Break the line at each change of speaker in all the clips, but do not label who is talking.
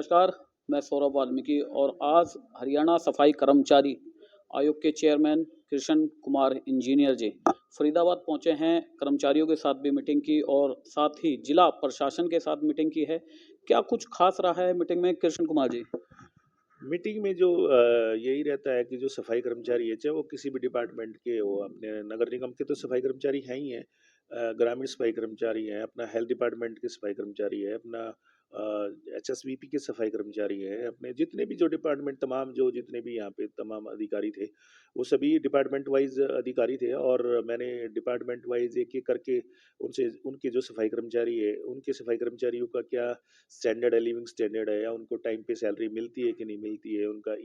नमस्कार, मैं सौरभ वाल्मीकि और आज हरियाणा सफाई कर्मचारी आयोग के चेयरमैन कृष्ण कुमार इंजीनियर जी फरीदाबाद पहुंचे हैं। कर्मचारियों के साथ भी मीटिंग की और साथ ही जिला प्रशासन के साथ मीटिंग की है। क्या कुछ खास रहा है मीटिंग में कृष्ण कुमार जी?
मीटिंग में जो यही रहता है कि जो सफाई कर्मचारी है, चाहे वो किसी भी डिपार्टमेंट के हो, अपने नगर निगम के तो सफाई कर्मचारी हैं ही हैं, ग्रामीण सफाई कर्मचारी हैं, अपना हेल्थ डिपार्टमेंट के सफाई कर्मचारी है, अपना एचएसवीपी के सफाई कर्मचारी हैं, अपने जितने भी जो डिपार्टमेंट तमाम जो जितने भी यहाँ पे तमाम अधिकारी थे, वो सभी डिपार्टमेंट वाइज अधिकारी थे और मैंने डिपार्टमेंट वाइज एक-एक करके उनसे उनके जो सफाई कर्मचारी है, उनके सफाई कर्मचारियों का क्या स्टैंडर्ड है, लिविंग स्टैंडर्ड है या उनको टाइम पे सैलरी मिलती है कि नहीं मिलती है, उनका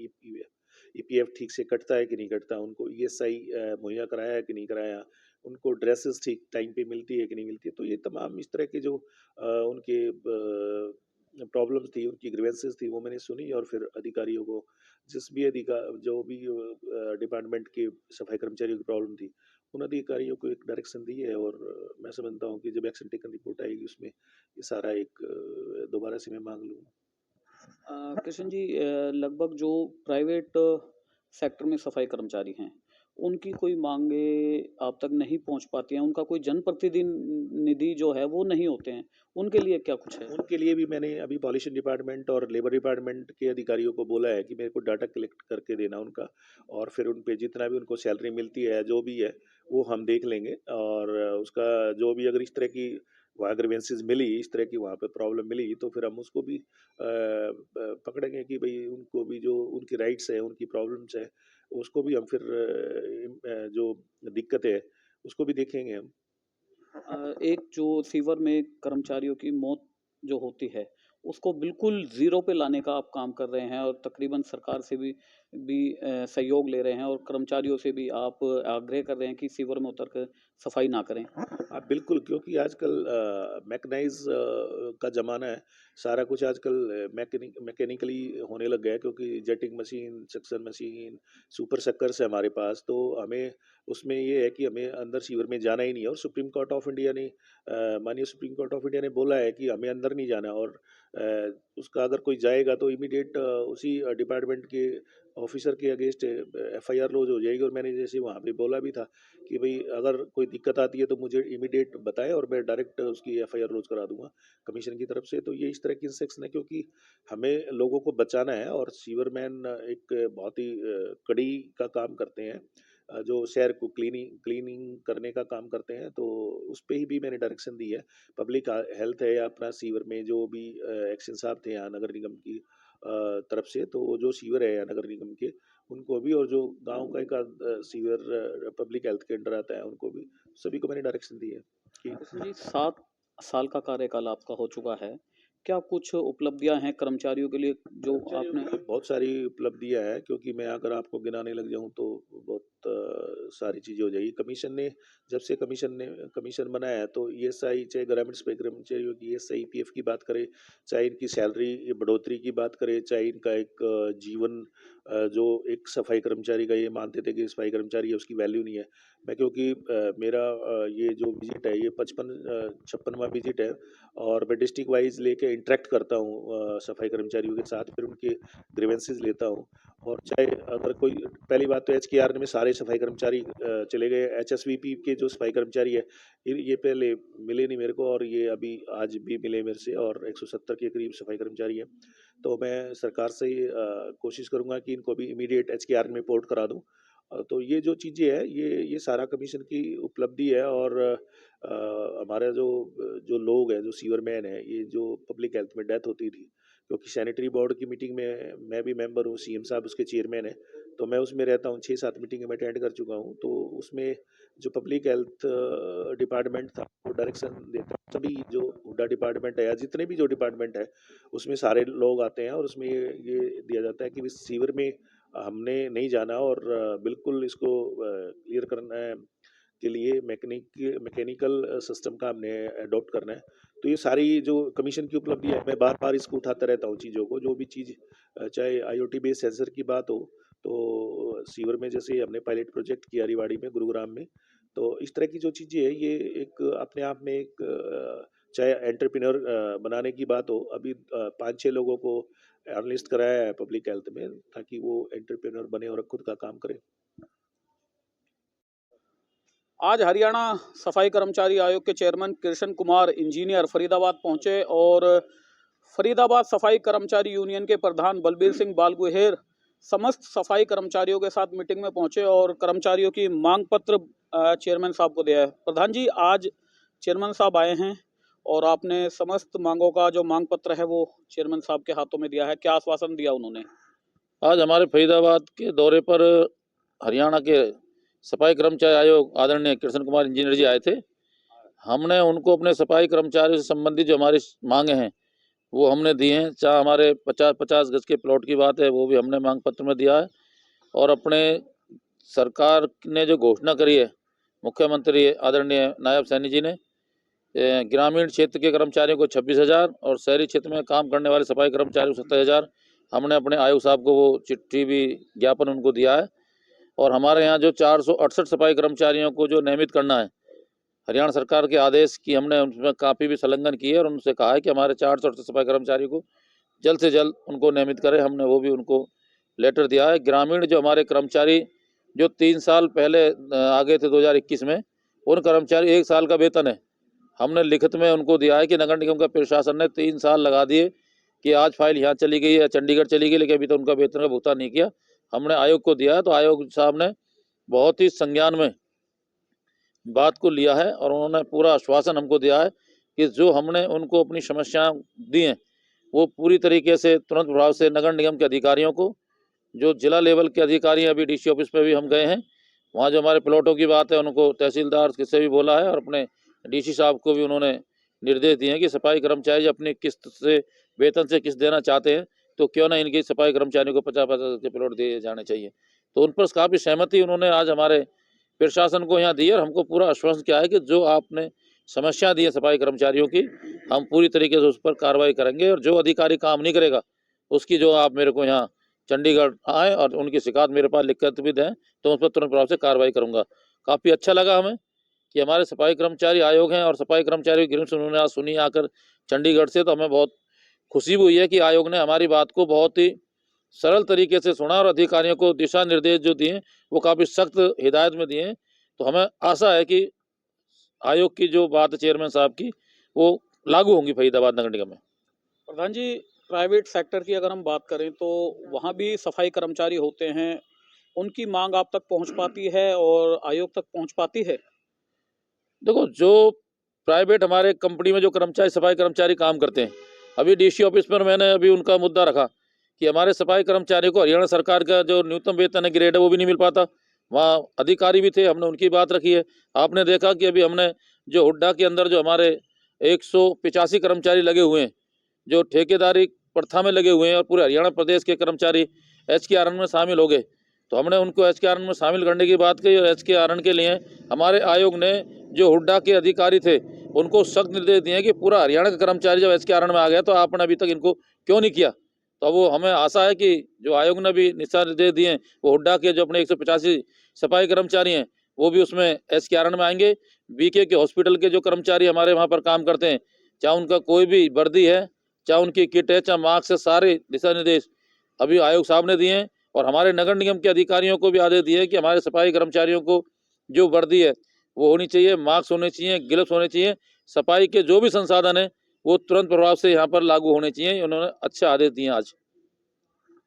ईपीएफ ठीक से कटता है कि नहीं कटता, उनको ईएसआई मुहैया कराया है कि नहीं कराया, उनको ड्रेसेस ठीक टाइम पे मिलती है कि नहीं मिलती है। तो ये तमाम इस तरह के जो उनके प्रॉब्लम्स थी, उनकी ग्रीवेंसेस थी, वो मैंने सुनी और फिर अधिकारियों को जिस भी जो भी डिपार्टमेंट के सफाई कर्मचारियों की प्रॉब्लम थी, उन अधिकारियों को एक डायरेक्शन दी है और मैं समझता हूँ कि जब एक्शन टेकन रिपोर्ट आएगी उसमें ये सारा एक दोबारा से मैं माँग लूँगा।
कृष्ण जी, लगभग जो प्राइवेट सेक्टर में सफाई कर्मचारी हैं, उनकी कोई मांगे आप तक नहीं पहुंच पाती हैं, उनका कोई जनप्रतिनिधि जो है वो नहीं होते हैं, उनके लिए क्या कुछ है?
उनके लिए भी मैंने अभी पॉल्यूशन डिपार्टमेंट और लेबर डिपार्टमेंट के अधिकारियों को बोला है कि मेरे को डाटा कलेक्ट करके देना उनका और फिर उन पे जितना भी उनको सैलरी मिलती है, जो भी है, वो हम देख लेंगे और उसका जो भी अगर इस तरह की वहाँ ग्रीवेंसेस मिली, इस तरह की वहाँ पे प्रॉब्लम मिली, तो फिर हम उसको भी पकड़ेंगे कि भई उनको भी जो उनकी राइट्स है, उनकी प्रॉब्लम्स है, उसको भी हम फिर जो दिक्कत है, उसको भी देखेंगे हम।
एक जो सीवर में कर्मचारियों की मौत जो होती है, उसको बिल्कुल ज़ीरो पे लाने का आप काम कर रहे हैं और तकरीबन सरकार से भी सहयोग ले रहे हैं और कर्मचारियों से भी आप आग्रह कर रहे हैं कि सीवर में उतर कर सफाई ना करें।
हाँ, बिल्कुल क्योंकि आजकल मैकेनाइज़ का ज़माना है। सारा कुछ आजकल मैकेनिकली होने लग गया है क्योंकि jetting machine, suction machine, super suckers है हमारे पास। तो हमें उसमें ये है कि हमें अंदर सीवर में जाना ही नहीं है और सुप्रीम कोर्ट ऑफ इंडिया ने माननीय सुप्रीम कोर्ट ऑफ इंडिया ने बोला है कि हमें अंदर नहीं जाना और उसका अगर कोई जाएगा तो इमीडिएट उसी डिपार्टमेंट के ऑफ़िसर के अगेंस्ट एफआईआर लॉन्च हो जाएगी और मैंने जैसे वहाँ पे बोला भी था कि भई अगर कोई दिक्कत आती है तो मुझे इमीडिएट बताएँ और मैं डायरेक्ट उसकी एफआईआर लॉन्च करा दूँगा कमीशन की तरफ से। तो ये इस तरह की इंस्ट्रक्शन है क्योंकि हमें लोगों को बचाना है और सीवरमैन एक बहुत ही कड़ी का काम करते हैं। जो शहर को क्लीनिंग करने का काम करते हैं, तो उस पे ही भी मैंने डायरेक्शन दी है। पब्लिक हेल्थ है या अपना सीवर में जो भी एक्शन साहब थे यहाँ नगर निगम की तरफ से, तो वो जो सीवर है यहाँ नगर निगम के, उनको भी और जो गाँव का एक सीवर पब्लिक हेल्थ के अंडर आता है उनको भी, सभी को मैंने डायरेक्शन दी है कि
कृष्ण जी, 7 साल का कार्यकाल आपका हो चुका है। क्या कुछ उपलब्धियां हैं कर्मचारियों के लिए जो
कर्मचारियों
आपने?
के लिए बहुत सारी उपलब्धियाँ हैं क्योंकि मैं अगर आपको गिनाने लग जाऊँ तो बहुत सारी चीज़ें हो जाएगी। कमीशन ने जब से कमीशन बनाया है तो ईएसआई चाहे ग्रामीण सफाई कर्मचारियों की ईएसआई, ईपीएफ की बात करें, चाहे इनकी सैलरी बढ़ोतरी की बात करें, चाहे इनका एक जीवन जो एक सफाई कर्मचारी का ये मानते थे कि सफाई कर्मचारी है उसकी वैल्यू नहीं है। मैं क्योंकि मेरा ये जो विज़िट है ये 56वाँ विज़िट है और मैं डिस्ट्रिक्ट वाइज़ लेके इंटरैक्ट करता हूँ सफाई कर्मचारियों के साथ, फिर उनके ग्रीवेंसेस लेता हूँ और चाहे अगर कोई पहली बात तो एचकेआर में सारे सफाई कर्मचारी चले गए, एचएसवीपी के जो सफाई कर्मचारी है, ये पहले मिले नहीं मेरे को और ये अभी आज भी मिले मेरे से और 170 के करीब सफाई कर्मचारी हैं। तो मैं सरकार से कोशिश करूँगा कि इनको भी इमीडिएट एचकेआर में रिपोर्ट करा दूँ। तो ये जो चीज़ें हैं, ये सारा कमीशन की उपलब्धि है और हमारा जो लोग हैं, जो सीवरमैन हैं, ये जो पब्लिक हेल्थ में डेथ होती थी, क्योंकि सैनिटरी बोर्ड की मीटिंग में मैं भी मेंबर हूँ, सीएम साहब उसके चेयरमैन हैं, तो मैं उसमें रहता हूँ, 6-7 मीटिंगें मैं अटेंड कर चुका हूँ। तो उसमें जो पब्लिक हेल्थ डिपार्टमेंट था, वो डायरेक्शन देता है। सभी जो हुड्डा डिपार्टमेंट है या जितने भी जो डिपार्टमेंट है, उसमें सारे लोग आते हैं और उसमें ये दिया जाता है कि इस सीवर में हमने नहीं जाना और बिल्कुल इसको क्लियर करना है के लिए मैकेनिकल सिस्टम का हमने अडॉप्ट करना है। तो ये सारी जो कमीशन की उपलब्धि है, मैं बार-बार इसको उठाता रहता हूँ चीज़ों को, जो भी चीज़ चाहे आईओटी बेस्ड सेंसर की बात हो, तो सीवर में जैसे हमने पायलट प्रोजेक्ट किया रेवाड़ी में, गुरुग्राम में, तो इस तरह की जो चीज़ें हैं, ये एक अपने आप में एक चाहे एंटरप्रेन्योर बनाने की बात हो, अभी 5-6 लोगों को एनालिस्ट कराया है पब्लिक हेल्थ में, ताकि वो एंटरप्रेन्योर बने और खुद का काम करें।
आज हरियाणा सफाई कर्मचारी आयोग के चेयरमैन कृष्ण कुमार इंजीनियर फरीदाबाद पहुंचे और फरीदाबाद सफाई कर्मचारी यूनियन के प्रधान बलबीर सिंह बालगुहेर समस्त सफाई कर्मचारियों के साथ मीटिंग में पहुंचे और कर्मचारियों की मांग पत्र चेयरमैन साहब को दिया है। प्रधान जी, आज चेयरमैन साहब आए हैं और आपने समस्त मांगों का जो मांग पत्र है वो चेयरमैन साहब के हाथों में दिया है, क्या आश्वासन दिया उन्होंने?
आज हमारे फरीदाबाद के दौरे पर हरियाणा के सफाई कर्मचारी आयोग आदरणीय कृष्ण कुमार इंजीनियर जी आए थे। हमने उनको अपने सफाई कर्मचारियों से संबंधित जो हमारी मांगे हैं वो हमने दिए हैं। चाहे हमारे 50-50 गज के प्लॉट की बात है, वो भी हमने मांग पत्र में दिया है। और अपने सरकार ने जो घोषणा करी है, मुख्यमंत्री आदरणीय नायब सैनी जी ने, ग्रामीण क्षेत्र के कर्मचारियों को 26,000 और शहरी क्षेत्र में काम करने वाले सफाई कर्मचारियों को 27,000, हमने अपने आयोग साहब को वो चिट्ठी भी ज्ञापन उनको दिया है। और हमारे यहाँ जो 468 सफाई कर्मचारियों को जो नियमित करना है, हरियाणा सरकार के आदेश की हमने उसमें काफ़ी भी संलग्न की है और उनसे कहा है कि हमारे 468 सफाई कर्मचारियों को जल्द से जल्द उनको नियमित करें। हमने वो भी उनको लेटर दिया है। ग्रामीण जो हमारे कर्मचारी जो 3 साल पहले आ गए थे 2021 में, उन कर्मचारी 1 साल का वेतन है, हमने लिखित में उनको दिया है कि नगर निगम का प्रशासन ने 3 साल लगा दिए कि आज फाइल यहाँ चली गई है, चंडीगढ़ चली गई, लेकिन अभी तो उनका वेतन का भुगतान नहीं किया। हमने आयोग को दिया है, तो आयोग साहब ने बहुत ही संज्ञान में बात को लिया है और उन्होंने पूरा आश्वासन हमको दिया है कि जो हमने उनको अपनी समस्याएं दी हैं वो पूरी तरीके से तुरंत प्रभाव से नगर निगम के अधिकारियों को, जो जिला लेवल के अधिकारी हैं, अभी डीसी ऑफिस पे भी हम गए हैं, वहाँ जो हमारे प्लॉटों की बात है उनको तहसीलदार से भी बोला है और अपने डीसी साहब को भी उन्होंने निर्देश दिए हैं कि सफाई कर्मचारी अपनी किस्त से वेतन से किस्त देना चाहते हैं तो क्यों ना इनकी सफाई कर्मचारियों को 50-50 के प्लॉट दिए जाने चाहिए। तो उन पर काफ़ी सहमति उन्होंने आज हमारे प्रशासन को यहाँ दी है और हमको पूरा आश्वासन किया है कि जो आपने समस्या दी है सफाई कर्मचारियों की, हम पूरी तरीके से उस पर कार्रवाई करेंगे और जो अधिकारी काम नहीं करेगा उसकी जो आप मेरे को यहाँ चंडीगढ़ आए और उनकी शिकायत मेरे पास लिखकर भी दें तो उस पर तुरंत प्रभाव से कार्रवाई करूंगा। काफ़ी अच्छा लगा हमें कि हमारे सफाई कर्मचारी आयोग हैं और सफाई कर्मचारियों की ग्रीवेंस उन्होंने आज सुनी आकर चंडीगढ़ से, तो हमें बहुत खुशी हुई है कि आयोग ने हमारी बात को बहुत ही सरल तरीके से सुना और अधिकारियों को दिशा निर्देश जो दिए वो काफ़ी सख्त हिदायत में दिए। तो हमें आशा है कि आयोग की जो बात है चेयरमैन साहब की वो लागू होंगी फरीदाबाद नगर निगम में।
प्रधान जी, प्राइवेट सेक्टर की अगर हम बात करें तो वहाँ भी सफाई कर्मचारी होते हैं, उनकी मांग आप तक पहुँच पाती है और आयोग तक पहुँच पाती है?
देखो, जो प्राइवेट हमारे कंपनी में जो कर्मचारी सफाई कर्मचारी काम करते हैं, अभी डीसी ऑफिस पर मैंने अभी उनका मुद्दा रखा कि हमारे सफाई कर्मचारी को हरियाणा सरकार का जो न्यूनतम वेतन है, ग्रेड है, वो भी नहीं मिल पाता। वहाँ अधिकारी भी थे, हमने उनकी बात रखी है। आपने देखा कि अभी हमने जो हुड्डा के अंदर जो हमारे 185 कर्मचारी लगे हुए हैं, जो ठेकेदारी प्रथा में लगे हुए हैं और पूरे हरियाणा प्रदेश के कर्मचारी HKRN में शामिल हो गए, तो हमने उनको HKRN में शामिल करने की बात कही और HKRN के लिए हमारे आयोग ने जो हुड्डा के अधिकारी थे उनको सख्त निर्देश दिए कि पूरा हरियाणा का कर्मचारी जब HKRN में आ गया तो आपने अभी तक इनको क्यों नहीं किया। तो वो हमें आशा है कि जो आयोग ने भी दिशा निर्देश दिए हैं वो हुड्डा के जो अपने 185 सफाई कर्मचारी हैं वो भी उसमें HKRN में आएंगे। BK के हॉस्पिटल के जो कर्मचारी हमारे वहाँ पर काम करते हैं, चाहे उनका कोई भी वर्दी है, चाहे उनकी किट है, चाहे मास्क है, सारे दिशा निर्देश अभी आयोग साहब ने दिए हैं। और हमारे नगर निगम के अधिकारियों को भी आदेश दिए कि हमारे सफाई कर्मचारियों को जो वर्दी है वो होनी चाहिए, मास्क होने चाहिए, ग्लव्स होने चाहिए, सफाई के जो भी संसाधन है वो तुरंत प्रभाव से यहाँ पर लागू होने चाहिए। उन्होंने अच्छे आदेश दिए आज।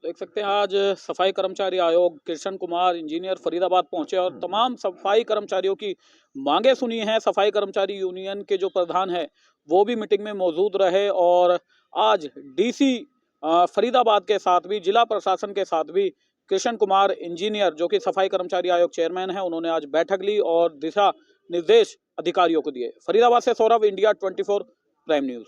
देख सकते हैं आज सफाई कर्मचारी आयोग कृष्ण कुमार इंजीनियर फरीदाबाद पहुंचे और तमाम सफाई कर्मचारियों की मांगे सुनी हैं। सफाई कर्मचारी यूनियन के जो प्रधान है वो भी मीटिंग में मौजूद रहे और आज डीसी फरीदाबाद के साथ भी, जिला प्रशासन के साथ भी कृष्ण कुमार इंजीनियर जो कि सफाई कर्मचारी आयोग चेयरमैन है, उन्होंने आज बैठक ली और दिशा निर्देश अधिकारियों को दिए। फरीदाबाद से सौरभ, इंडिया 24 प्राइम न्यूज़।